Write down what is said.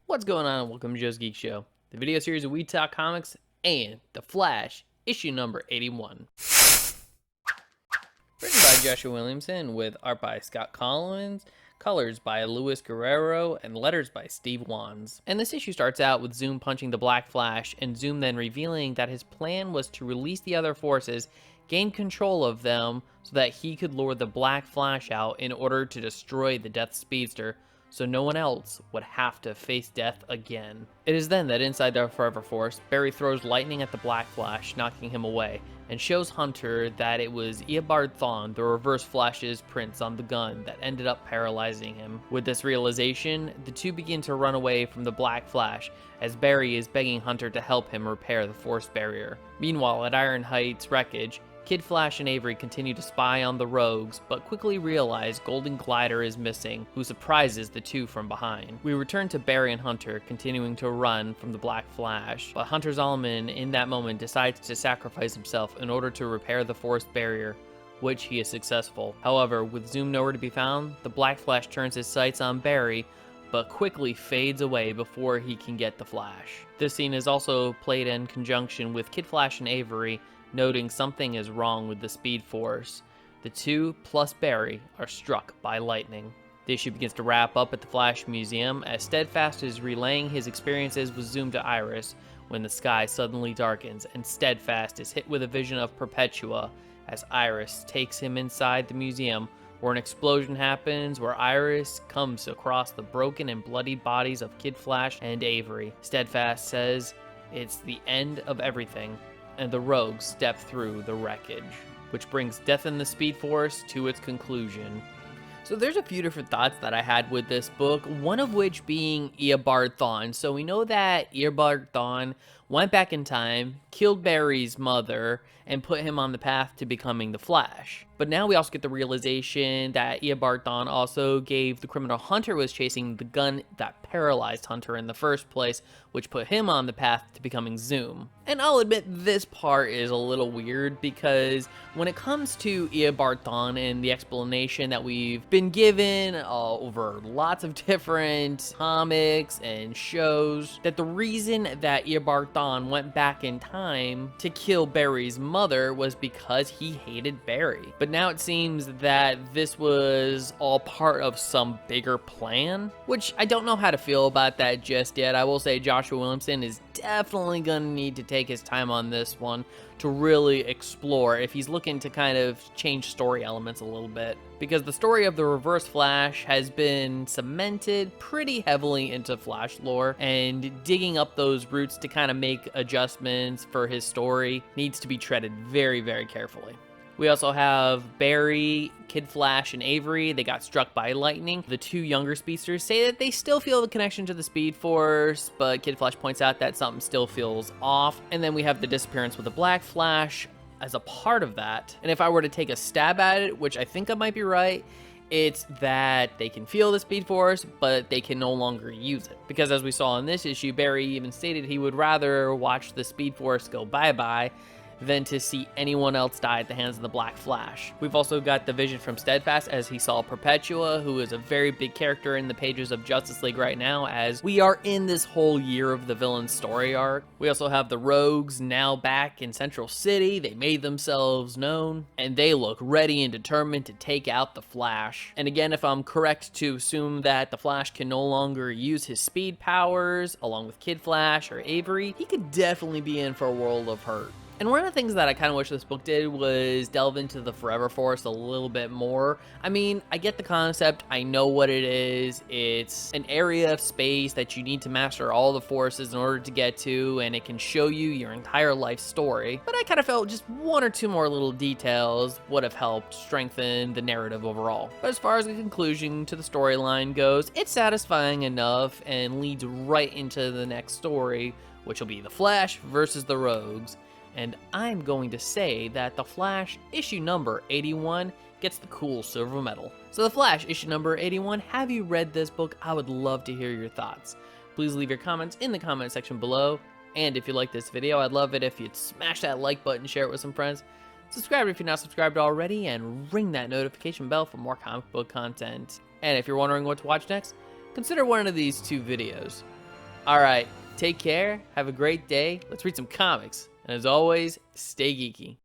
What's going on? Welcome to Joe's Geek Show, the video series where we talk comics and The Flash, issue number 81. Written by Joshua Williamson with art by Scott Collins, colors by Luis Guerrero, and letters by Steve Wands. And this issue starts out with Zoom punching the Black Flash, and Zoom then revealing that his plan was to release the other forces, gain control of them, so that he could lure the Black Flash out in order to destroy the Death Speedster, so no one else would have to face death again. It is then that inside the Forever Force, Barry throws lightning at the Black Flash, knocking him away, and shows Hunter that it was Eobard Thawne, the Reverse Flash's prints on the gun that ended up paralyzing him. With this realization, the two begin to run away from the Black Flash, as Barry is begging Hunter to help him repair the force barrier. Meanwhile, at Iron Heights Wreckage, Kid Flash and Avery continue to spy on the rogues, but quickly realize Golden Glider is missing, who surprises the two from behind. We return to Barry and Hunter, continuing to run from the Black Flash, but Hunter Zolomon in that moment decides to sacrifice himself in order to repair the force barrier, which he is successful. However, with Zoom nowhere to be found, the Black Flash turns his sights on Barry, but quickly fades away before he can get the Flash. This scene is also played in conjunction with Kid Flash and Avery, noting something is wrong with the Speed Force. The two, plus Barry, are struck by lightning. The issue begins to wrap up at the Flash Museum as Steadfast is relaying his experiences with Zoom to Iris when the sky suddenly darkens and Steadfast is hit with a vision of Perpetua as Iris takes him inside the museum, where an explosion happens where Iris comes across the broken and bloodied bodies of Kid Flash and Avery. Steadfast says it's the end of everything, and the rogues step through the wreckage, which brings Death in the Speed Force to its conclusion. So there's a few different thoughts that I had with this book, one of which being Eobard Thawne. So we know that Eobard Thawne went back in time, killed Barry's mother, and put him on the path to becoming the Flash. But now we also get the realization that Eobard Thawne also gave the criminal Hunter was chasing the gun that paralyzed Hunter in the first place, which put him on the path to becoming Zoom. And I'll admit this part is a little weird because when it comes to Eobard Thawne and the explanation that we've been given over lots of different comics and shows, that the reason that Eobard Thawne went back in time to kill Barry's mother was because he hated Barry. But now it seems that this was all part of some bigger plan, which I don't know how to feel about that just yet. I will say Joshua Williamson is definitely going to need to take his time on this one to really explore if he's looking to kind of change story elements a little bit, because the story of the Reverse Flash has been cemented pretty heavily into Flash lore, and digging up those roots to kind of make adjustments for his story needs to be treaded very, very carefully. We also have Barry, Kid Flash, and Avery. They got struck by lightning. The two younger speedsters say that they still feel the connection to the Speed Force, but Kid Flash points out that something still feels off. And then we have the disappearance with the Black Flash as a part of that. And if I were to take a stab at it, which I think I might be right, it's that they can feel the Speed Force, but they can no longer use it. Because as we saw in this issue, Barry even stated he would rather watch the Speed Force go bye-bye than to see anyone else die at the hands of the Black Flash. We've also got the vision from Steadfast as he saw Perpetua, who is a very big character in the pages of Justice League right now, as we are in this whole year of the villain story arc. We also have the Rogues now back in Central City. They made themselves known, and they look ready and determined to take out the Flash. And again, if I'm correct to assume that the Flash can no longer use his speed powers, along with Kid Flash or Avery, he could definitely be in for a world of hurt. And one of the things that I kind of wish this book did was delve into the Forever Force a little bit more. I mean, I get the concept, I know what it is. It's an area of space that you need to master all the forces in order to get to, and it can show you your entire life story. But I kind of felt just one or two more little details would have helped strengthen the narrative overall. But as far as the conclusion to the storyline goes, it's satisfying enough and leads right into the next story, which will be the Flash versus the Rogues. And I'm going to say that The Flash issue number 81 gets the cool silver medal. So The Flash issue number 81, have you read this book? I would love to hear your thoughts. Please leave your comments in the comment section below. And if you like this video, I'd love it if you'd smash that like button, share it with some friends. Subscribe if you're not subscribed already, and ring that notification bell for more comic book content. And if you're wondering what to watch next, consider one of these two videos. All right, take care, have a great day, let's read some comics, and as always, stay geeky.